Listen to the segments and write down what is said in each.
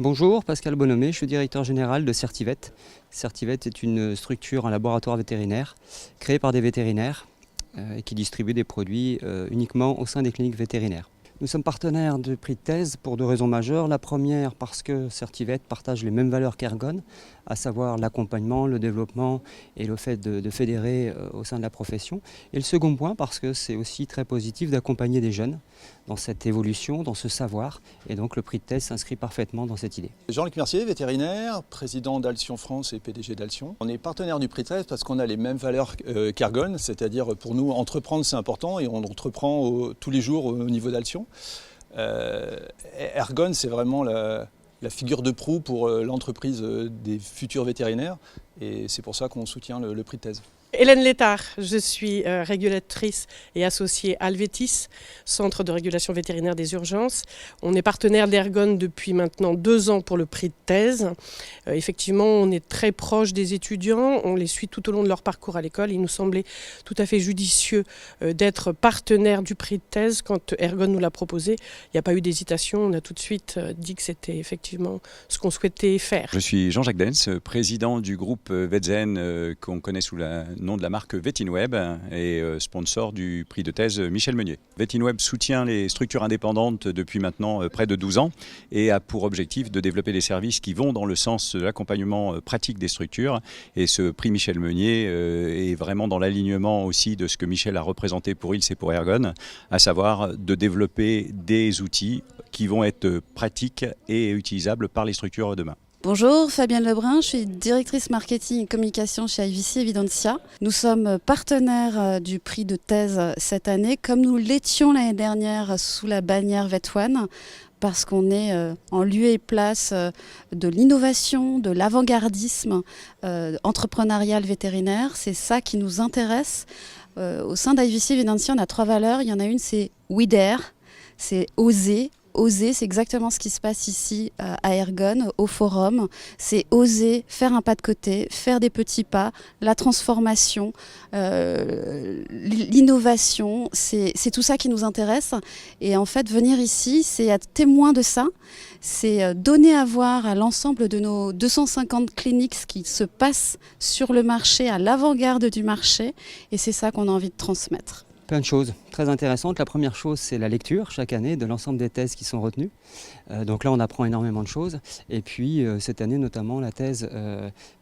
Bonjour, Pascal Bonhomé, je suis directeur général de Certivet. Certivet est une structure, un laboratoire vétérinaire créé par des vétérinaires et qui distribue des produits uniquement au sein des cliniques vétérinaires. Nous sommes partenaires du prix de thèse pour deux raisons majeures. La première parce que Certivet partage les mêmes valeurs qu'Ergon, à savoir l'accompagnement, le développement et le fait de fédérer au sein de la profession. Et le second point parce que c'est aussi très positif d'accompagner des jeunes dans cette évolution, dans ce savoir. Et donc le prix de thèse s'inscrit parfaitement dans cette idée. Jean-Luc Mercier, vétérinaire, président d'Alcyon France et PDG d'Alcyon. On est partenaire du prix de thèse parce qu'on a les mêmes valeurs qu'Ergon, c'est-à-dire pour nous entreprendre c'est important et on entreprend tous les jours au niveau d'Alcyon. Ergon c'est vraiment la figure de proue pour l'entreprise des futurs vétérinaires et c'est pour ça qu'on soutient le prix de thèse. Hélène Létard, je suis régulatrice et associée Alvetis, Centre de régulation vétérinaire des urgences. On est partenaire d'Ergon depuis maintenant 2 ans pour le prix de thèse. Effectivement, on est très proche des étudiants, on les suit tout au long de leur parcours à l'école. Il nous semblait tout à fait judicieux d'être partenaire du prix de thèse. Quand Ergon nous l'a proposé, il n'y a pas eu d'hésitation, on a tout de suite dit que c'était effectivement ce qu'on souhaitait faire. Je suis Jean-Jacques Dens, président du groupe Vetzen qu'on connaît sous le nom de la marque Vetinweb et sponsor du prix de thèse Michel Meunier. Vetinweb soutient les structures indépendantes depuis maintenant près de 12 ans et a pour objectif de développer des services qui vont dans le sens de l'accompagnement pratique des structures. Et ce prix Michel Meunier est vraiment dans l'alignement aussi de ce que Michel a représenté pour ILS et pour Ergon, à savoir de développer des outils qui vont être pratiques et utilisables par les structures demain. Bonjour, Fabienne Lebrun, je suis directrice marketing et communication chez IVC Evidentia. Nous sommes partenaires du prix de thèse cette année, comme nous l'étions l'année dernière sous la bannière VetOne, parce qu'on est en lieu et place de l'innovation, de l'avant-gardisme entrepreneurial vétérinaire. C'est ça qui nous intéresse. Au sein d'IVC Evidentia, on a 3 valeurs. Il y en a une, c'est We Dare, c'est oser. Oser, c'est exactement ce qui se passe ici à Ergon, au forum. C'est oser faire un pas de côté, faire des petits pas, la transformation, l'innovation, c'est tout ça qui nous intéresse. Et en fait, venir ici, c'est être témoin de ça. C'est donner à voir à l'ensemble de nos 250 cliniques ce qui se passe sur le marché, à l'avant-garde du marché. Et c'est ça qu'on a envie de transmettre. Plein de choses très intéressantes. La première chose, c'est la lecture chaque année de l'ensemble des thèses qui sont retenues. Donc là, on apprend énormément de choses. Et puis, cette année, notamment, la thèse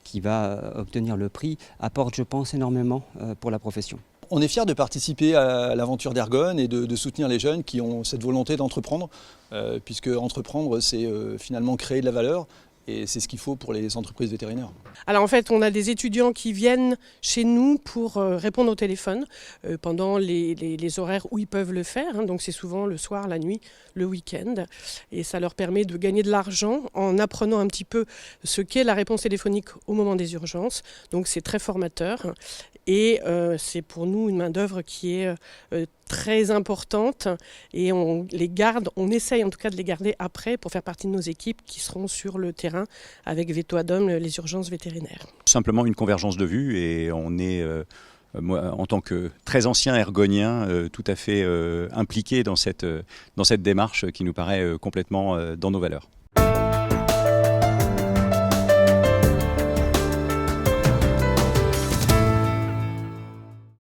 qui va obtenir le prix apporte, je pense, énormément pour la profession. On est fiers de participer à l'aventure d'Ergon et de soutenir les jeunes qui ont cette volonté d'entreprendre, puisque entreprendre, c'est finalement créer de la valeur. Et c'est ce qu'il faut pour les entreprises vétérinaires. Alors en fait, on a des étudiants qui viennent chez nous pour répondre au téléphone pendant les horaires où ils peuvent le faire. Donc c'est souvent le soir, la nuit, le week-end. Et ça leur permet de gagner de l'argent en apprenant un petit peu ce qu'est la réponse téléphonique au moment des urgences. Donc c'est très formateur. Et c'est pour nous une main-d'œuvre qui est très importante et on les garde, on essaye en tout cas de les garder après pour faire partie de nos équipes qui seront sur le terrain avec Vétoadom, les urgences vétérinaires. Simplement une convergence de vues et on est, moi, en tant que très ancien ergonien, tout à fait impliqué dans cette démarche qui nous paraît complètement dans nos valeurs.